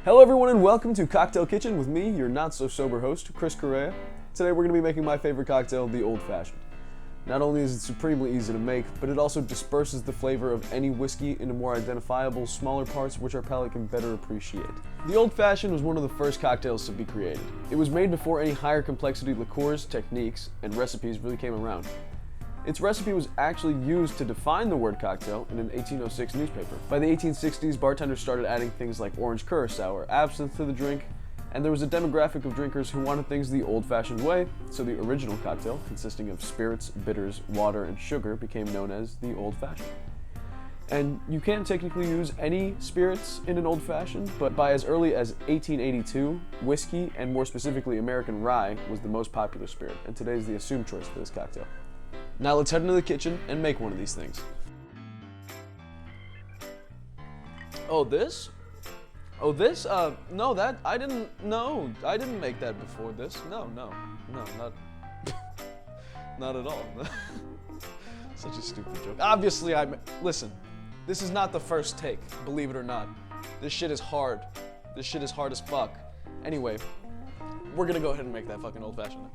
Hello everyone and welcome to Cocktail Kitchen with me, your not-so-sober host, Chris Correa. Today we're going to be making my favorite cocktail, the Old Fashioned. Not only is it supremely easy to make, but it also disperses the flavor of any whiskey into more identifiable, smaller parts which our palate can better appreciate. The Old Fashioned was one of the first cocktails to be created. It was made before any higher complexity liqueurs, techniques, and recipes really came around. Its recipe was actually used to define the word cocktail in an 1806 newspaper. By the 1860s, bartenders started adding things like orange curacao or absinthe to the drink, and there was a demographic of drinkers who wanted things the old-fashioned way, so the original cocktail, consisting of spirits, bitters, water, and sugar, became known as the old-fashioned. And you can't technically use any spirits in an old-fashioned, but by as early as 1882, whiskey, and more specifically American rye, was the most popular spirit, and today is the assumed choice for this cocktail. Now let's head into the kitchen and make one of these things. Oh, this? Oh, this? No, I didn't make that before this. No, not at all. Such a stupid joke. Obviously, listen, this is not the first take, believe it or not. This shit is hard. This shit is hard as fuck. Anyway, we're gonna go ahead and make that fucking old-fashioned.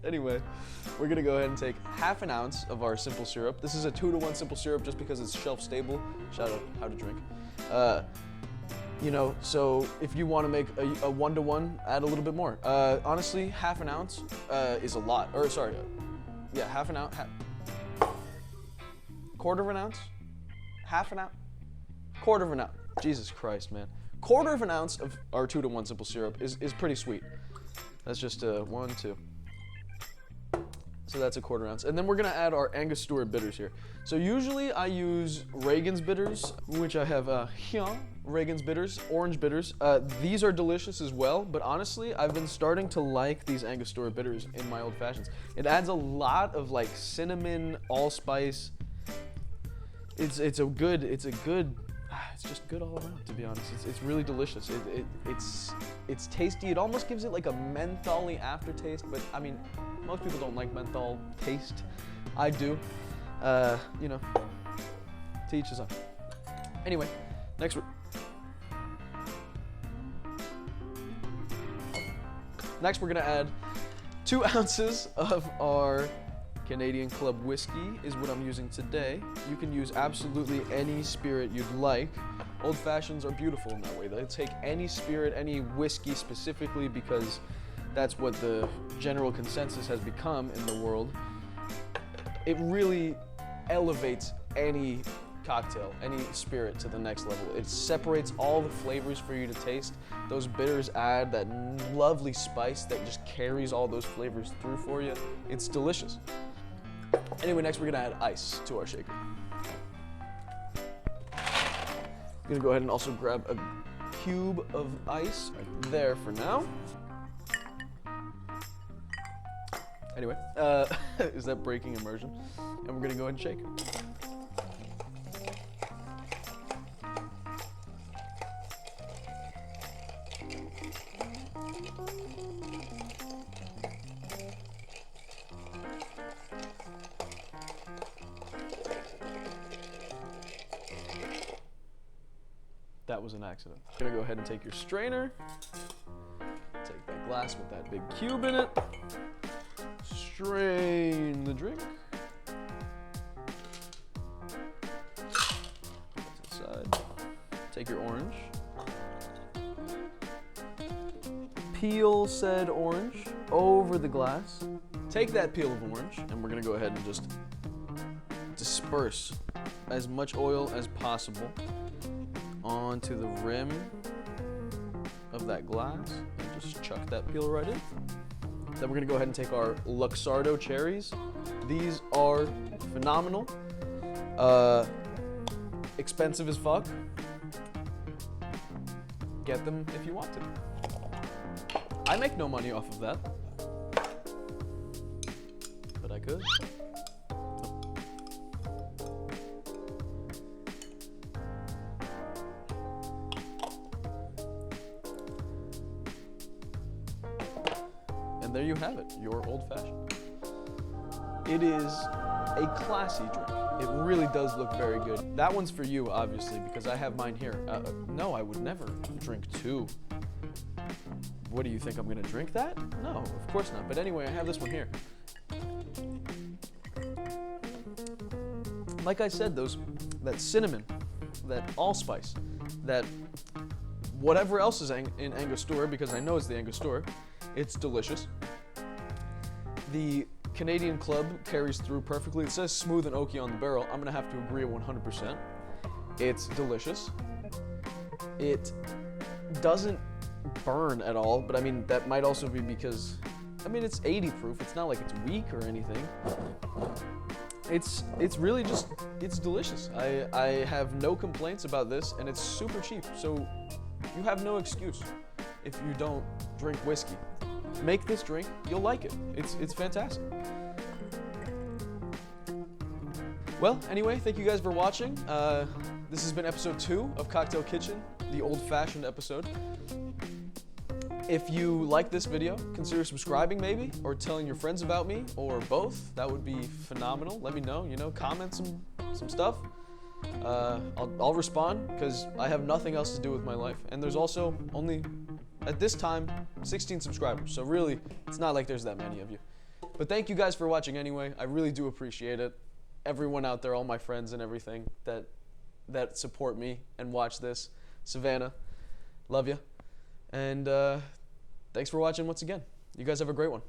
Anyway, we're gonna go ahead and take half an ounce of our simple syrup. This is a 2-to-1 simple syrup just because it's shelf stable. Shout out How to Drink. So if you want to make a 1-to-1, add a little bit more. Honestly, half an ounce is a lot. Half an ounce. Quarter of an ounce? Half an ounce? Quarter of an ounce. Jesus Christ, man. Quarter of an ounce of our 2-to-1 simple syrup is pretty sweet. That's just 1, 2. So that's a quarter ounce. And then we're gonna add our Angostura bitters here. So usually I use Reagan's bitters, which I have here, Reagan's bitters, orange bitters. These are delicious as well, but honestly, I've been starting to like these Angostura bitters in my old fashions. It adds a lot of like cinnamon, allspice. It's just good all around, to be honest. It's really delicious. It's tasty. It almost gives it like a mentholy aftertaste, but I mean, most people don't like menthol taste. I do. To each his own. Anyway, next we're gonna add 2 ounces of our Canadian Club whiskey is what I'm using today. You can use absolutely any spirit you'd like. Old Fashions are beautiful in that way. They take any spirit, any whiskey specifically, because that's what the general consensus has become in the world. It really elevates any cocktail, any spirit to the next level. It separates all the flavors for you to taste. Those bitters add that lovely spice that just carries all those flavors through for you. It's delicious. Anyway, next we're gonna add ice to our shaker. I'm gonna go ahead and also grab a cube of ice right there for now. Anyway, is that breaking immersion? And we're gonna go ahead and shake. That was an accident. You're gonna go ahead and take your strainer, take that glass with that big cube in it, strain the drink. Put to the side. Take your orange. Peel said orange over the glass. Take that peel of orange, and we're gonna go ahead and just disperse as much oil as possible onto the rim of that glass, and just chuck that peel right in. Then we're gonna go ahead and take our Luxardo cherries. These are phenomenal. Expensive as fuck. Get them if you want to. I make no money off of that, but I could. And there you have it, your Old Fashioned. It is a classy drink. It really does look very good. That one's for you, obviously, because I have mine here. No, I would never drink two. What do you think, I'm gonna drink that? No, of course not. But anyway, I have this one here. Like I said, that cinnamon, that allspice, that whatever else is in Angostura, because I know it's the Angostura, it's delicious. The Canadian Club carries through perfectly. It says smooth and oaky on the barrel. I'm gonna have to agree 100%. It's delicious. It doesn't burn at all, but I mean, that might also be because, I mean, it's 80 proof. It's not like it's weak or anything. It's really just, it's delicious. I have no complaints about this, and it's super cheap, so you have no excuse if you don't drink whiskey. Make this drink, you'll like it. It's fantastic. Well, anyway, thank you guys for watching. This has been episode 2 of Cocktail Kitchen, the old-fashioned episode. If you like this video, consider subscribing maybe, or telling your friends about me, or both. That would be phenomenal. Let me know, comment some stuff. I'll respond, because I have nothing else to do with my life. And there's also only, at this time, 16 subscribers. So really, it's not like there's that many of you. But thank you guys for watching anyway. I really do appreciate it. Everyone out there, all my friends and everything that support me and watch this. Savannah, love you. And thanks for watching once again. You guys have a great one.